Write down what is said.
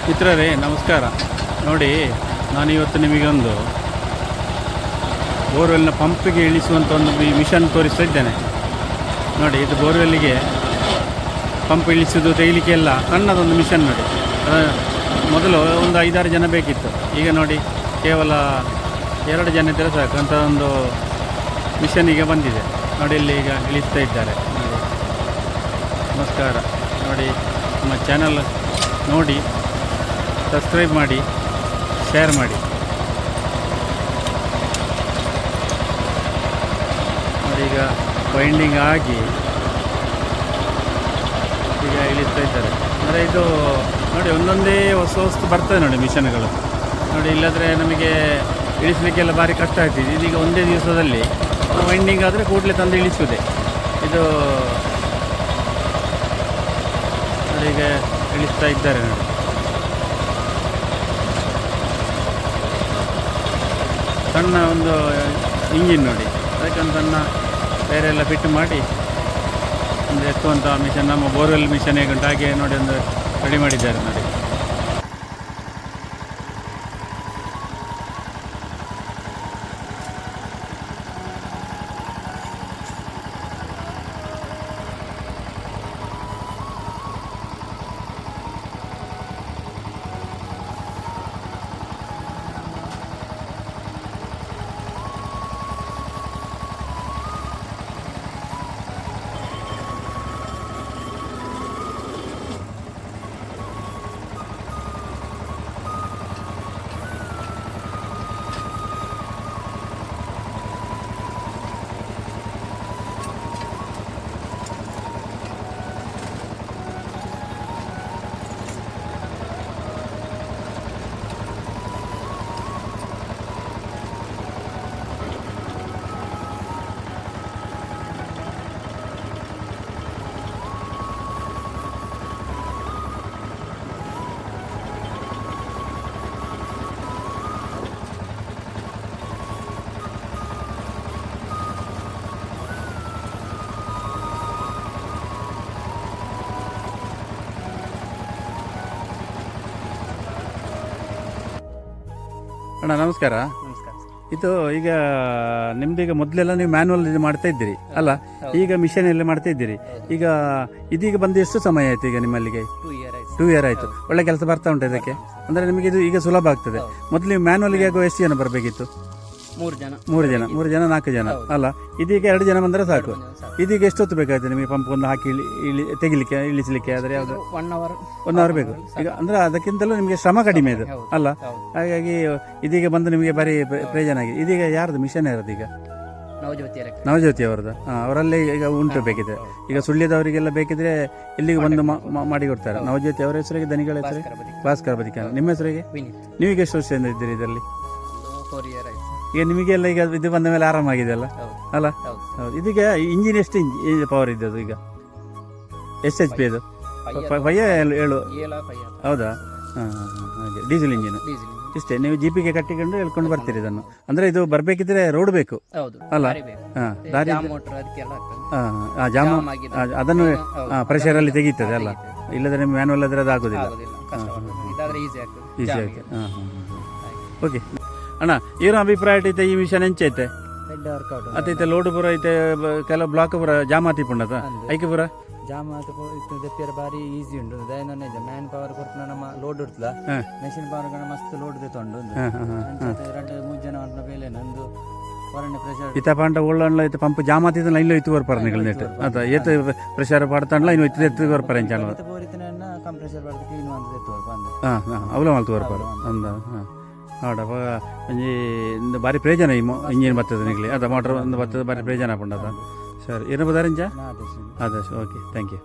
ಮಿತ್ರರೇ ನಮಸ್ಕಾರ. ನೋಡಿ, ನಾನಿವತ್ತು ನಿಮಗೊಂದು ಬೋರ್ವೆಲ್ನ ಪಂಪಿಗೆ ಇಳಿಸುವಂಥ ಒಂದು ಮಿಷನ್ ತೋರಿಸ್ತಾ ಇದ್ದೇನೆ. ನೋಡಿ, ಇದು ಬೋರ್ವೆಲ್ಲಿಗೆ ಪಂಪ್ ಇಳಿಸೋದು ತೆಗಿಲಿಕ್ಕೆ ಎಲ್ಲ ಸಣ್ಣದೊಂದು ಮಿಷನ್. ನೋಡಿ, ಮೊದಲು ಒಂದು 5-6 ಜನ ಬೇಕಿತ್ತು. ಈಗ ನೋಡಿ, ಕೇವಲ 2 ಜನ ಇದ್ದರೆ ಸಾಕು ಅಂತ ಒಂದು ಮಿಷನ್ ಈಗ ಬಂದಿದೆ. ನೋಡಿ, ಇಲ್ಲಿ ಈಗ ಇಳಿಸ್ತಾ ಇದ್ದಾರೆ. ನೋಡಿ, ನಮಸ್ಕಾರ. ನೋಡಿ, ನಮ್ಮ ಚಾನಲ್ ನೋಡಿ, ಸಬ್ಸ್ಕ್ರೈಬ್ ಮಾಡಿ, ಶೇರ್ ಮಾಡಿ. ನೋಡಿ, ಈಗ ಬೈಂಡಿಂಗ್ ಆಗಿ ಈಗ ಇಳಿಸ್ತಾ ಇದ್ದಾರೆ. ಅಂದರೆ ಇದು ನೋಡಿ, ಒಂದೊಂದೇ ಹೊಸ ವಸ್ತು ಬರ್ತದೆ ನೋಡಿ ಮಿಷನ್ಗಳು. ನೋಡಿ, ಇಲ್ಲದ್ರೆ ನಮಗೆ ಇಳಿಸಲಿಕ್ಕೆಲ್ಲ ಭಾರಿ ಕಷ್ಟ ಆಗ್ತಿದೆ. ಇದೀಗ ಒಂದೇ ದಿವಸದಲ್ಲಿ ವೈಂಡಿಂಗ್ ಆದರೆ ಕೂಡಲೇ ತಂದು ಇಳಿಸುವುದೇ. ಇದು ನೋಡಿ, ಈಗ ಇಳಿಸ್ತಾ ಇದ್ದಾರೆ. ನೋಡಿ, ಸಣ್ಣ ಒಂದು ಇಂಜಿನ್ ನೋಡಿ, ಅದಕ್ಕೊಂದು ಸಣ್ಣ ಬೇರೆ ಎಲ್ಲ ಫಿಟ್ ಮಾಡಿ ಒಂದು ಎತ್ತುವಂಥ ಮಿಷನ್, ನಮ್ಮ ಬೋರ್ವೆಲ್ ಮಿಷನ್ ಹೇಗುಂಟು ಹಾಗೆ ನೋಡಿ ಒಂದು ರೆಡಿ ಮಾಡಿದ್ದಾರೆ. ನೋಡಿ, ಅಣ್ಣ ನಮಸ್ಕಾರ. ನಮಸ್ಕಾರ. ಇದು ಈಗ ನಿಮ್ದೀಗ ಮೊದಲೆಲ್ಲ ನೀವು ಮ್ಯಾನ್ಯಲ್ ಇದು ಮಾಡ್ತಾ ಇದ್ದೀರಿ ಅಲ್ಲ, ಈಗ ಮಿಷನ್ ಎಲ್ಲ ಮಾಡ್ತಾ ಇದ್ದೀರಿ. ಈಗ ಇದೀಗ ಬಂದು ಎಷ್ಟು ಸಮಯ ಆಯ್ತು ಈಗ ನಿಮ್ಮಲ್ಲಿಗೆ? 2 ಇಯರ್ ಆಯ್ತು. ಒಳ್ಳೆ ಕೆಲಸ ಬರ್ತಾ ಉಂಟು ಇದಕ್ಕೆ, ಅಂದರೆ ನಿಮಗೆ ಇದು ಈಗ ಸುಲಭ ಆಗ್ತದೆ. ಮೊದಲು ನೀವು ಮ್ಯಾನ್ಯಲ್ಗೆ ಆಗುವ ಎಷ್ಟು ಜನ ಬರಬೇಕಿತ್ತು? 3 ಜನ, 4 ಜನ ಅಲ್ಲ, ಇದೀಗ 2 ಜನ ಬಂದರೆ ಸಾಕು. ಇದೀಗ ಎಷ್ಟೊತ್ತು ಬೇಕಾಯ್ತು ನಿಮಗೆ ಪಂಪ್ ಒಂದು ಹಾಕಿ ತೆಗಿಲಿಕ್ಕೆ ಇಳಿಸಲಿಕ್ಕೆ? ಆದರೆ ಯಾವುದು 1 ಅವರ್ ಬೇಕು ಈಗ. ಅಂದರೆ ಅದಕ್ಕಿಂತಲೂ ನಿಮಗೆ ಶ್ರಮ ಕಡಿಮೆ ಇದು ಅಲ್ಲ, ಹಾಗಾಗಿ ಇದೀಗ ಬಂದು ನಿಮಗೆ ಭಾರಿ ಪ್ರಯೋಜನ ಆಗಿದೆ. ಇದೀಗ ಯಾರ್ದು ಮಿಷನ್ ಯಾರದು? ಈಗ ನವಜ್ಯೋತಿ ಅವರದ್ದು. ಅವರಲ್ಲೇ ಈಗ ಉಂಟು ಬೇಕಿದ್ರೆ. ಈಗ ಸುಳ್ಯದವರಿಗೆಲ್ಲ ಬೇಕಿದ್ರೆ ಇಲ್ಲಿಗೆ ಬಂದು ಮಾಡಿ ಕೊಡ್ತಾರೆ. ನವಜ್ಯೋತಿ ಅವರ ಹೆಸರಿಗೆ, ದನಿಗಳ ಹೆಸರಿಗೆ ಭಾಸ್ಕರ ಬದಿಕ. ನಿಮ್ಮ ಹೆಸರಿಗೆ? ನೀವೀಗ ಎಷ್ಟು ವರ್ಷದಿಂದ ಇದ್ದೀರಿ ಇದರಲ್ಲಿ? 4 ಇಯರ್ ಆಯ್ತು. ಈಗ ನಿಮಗೆಲ್ಲ ಈಗ ಇದು ಬಂದ ಮೇಲೆ ಆರಾಮಾಗಿದೆ ಅಲ್ಲ ಅಲ್ಲ? ಹೌದು. ಇದೀಗ ಇಂಜಿನ್ ಎಷ್ಟು ಪವರ್ ಇದ್ದದ್ದು ಈಗ? ಎಷ್ಟು HP ಅದು? 5 ಹೌದಾ? ಹಾಗೆ ಡೀಸೆಲ್ ಇಂಜಿನ್ ಇಷ್ಟೇ. ನೀವು ಜೀಪಿಗೆ ಕಟ್ಟಿಕೊಂಡು ಹೇಳ್ಕೊಂಡು ಬರ್ತೀರಿ ಇದನ್ನು. ಅಂದ್ರೆ ಇದು ಬರಬೇಕಿದ್ರೆ ರೋಡ್ ಬೇಕು ಅಲ್ಲ? ದಾರಿ ಜಾಮ್ ಅದನ್ನು ಪ್ರೆಷರ್ ಅಲ್ಲಿ ತೆಗೀತದೆ ಅಲ್ಲ, ಇಲ್ಲದ್ರೆ ನಿಮ್ಮ ಮ್ಯಾನುವಲ್ ಆದ್ರೆ ಅದು ಆಗೋದಿಲ್ಲ. ಈಸಿ ಆಯ್ತು. ಓಕೆ ಅಣ್ಣ, ಏನು ಅಭಿಪ್ರಾಯ ಐತೆ ಈ ಮಿಷನ್ ಎಂಚೈತೆ? ಅತೈತೆ ಲೋಡ್ ಪೂರ ಐತೆ, ಕೆಲವು ಬ್ಲಾಕ್ ಪೂರ ಜಾಮ್ ಆತಿ ಪುಂಡತ ಐಕೆ ಪೂರ ಜಾಮ್ ದೆಪ್ಪಿಯರ ಬಾರಿ ಈಸಿ ಉಂಟು. ದಯನೊಂದು ಮ್ಯಾನ್ ಪವರ್ ಕೊಟ್ಟು ನಮ್ಮ ಲೋಡ್ ಇರ್ತದ, ಮೆಷಿನ್ ಪವರ್ ಮಸ್ತ್ ಲೋಡ್ ತೊಂಡು 2-3 ಜನ ಬೇಲೆ ನಂದು ಇತ್ತ ಪಾಂಡ ಒಳ್ಳ ಐತೆ ಪಂಪ್ ಜಾಮ್ ಆತಿದ್ದಲ್ಲ ಇಲ್ಲೋ ಇತ್ತು ಬರ್ಪಾರ ನಿಗಳು ನೆಟ್ ಅದ ಏತ್ ಪ್ರೆಷರ್ ಪಡ್ತಾಂಡ್ಲ ಇನ್ನು ಇತ್ತು ಎತ್ತು ಬರ್ಪಾರ ಎಂಚಾಣ ಕಂಪ್ರೆಷರ್ ಪಡ್ತಕ್ಕೆ ಇನ್ನು ಅಂತ ಎತ್ತು ಬರ್ಪಾಂದು ಅವಲ ಮಲ್ತು ಬರ್ಪಾರ ಅಂದ. ನೋಡಪ್ಪ ಒಂಜಿ ಭಾರಿ ಪ್ರಯೋಜನ ಈ ಇಂಜಿನ್ ಬರ್ತದೆ ನಿಗಲಿ ಅದ ಮೋಟ್ರ್ ಒಂದು ಬರ್ತದೆ, ಭಾರಿ ಪ್ರಯೋಜನ ಪಂಡದ. ಸರಿ, ಏನು ಬದಾರಿಂಜ? ಆದರ್ಶ್. Okay, thank you.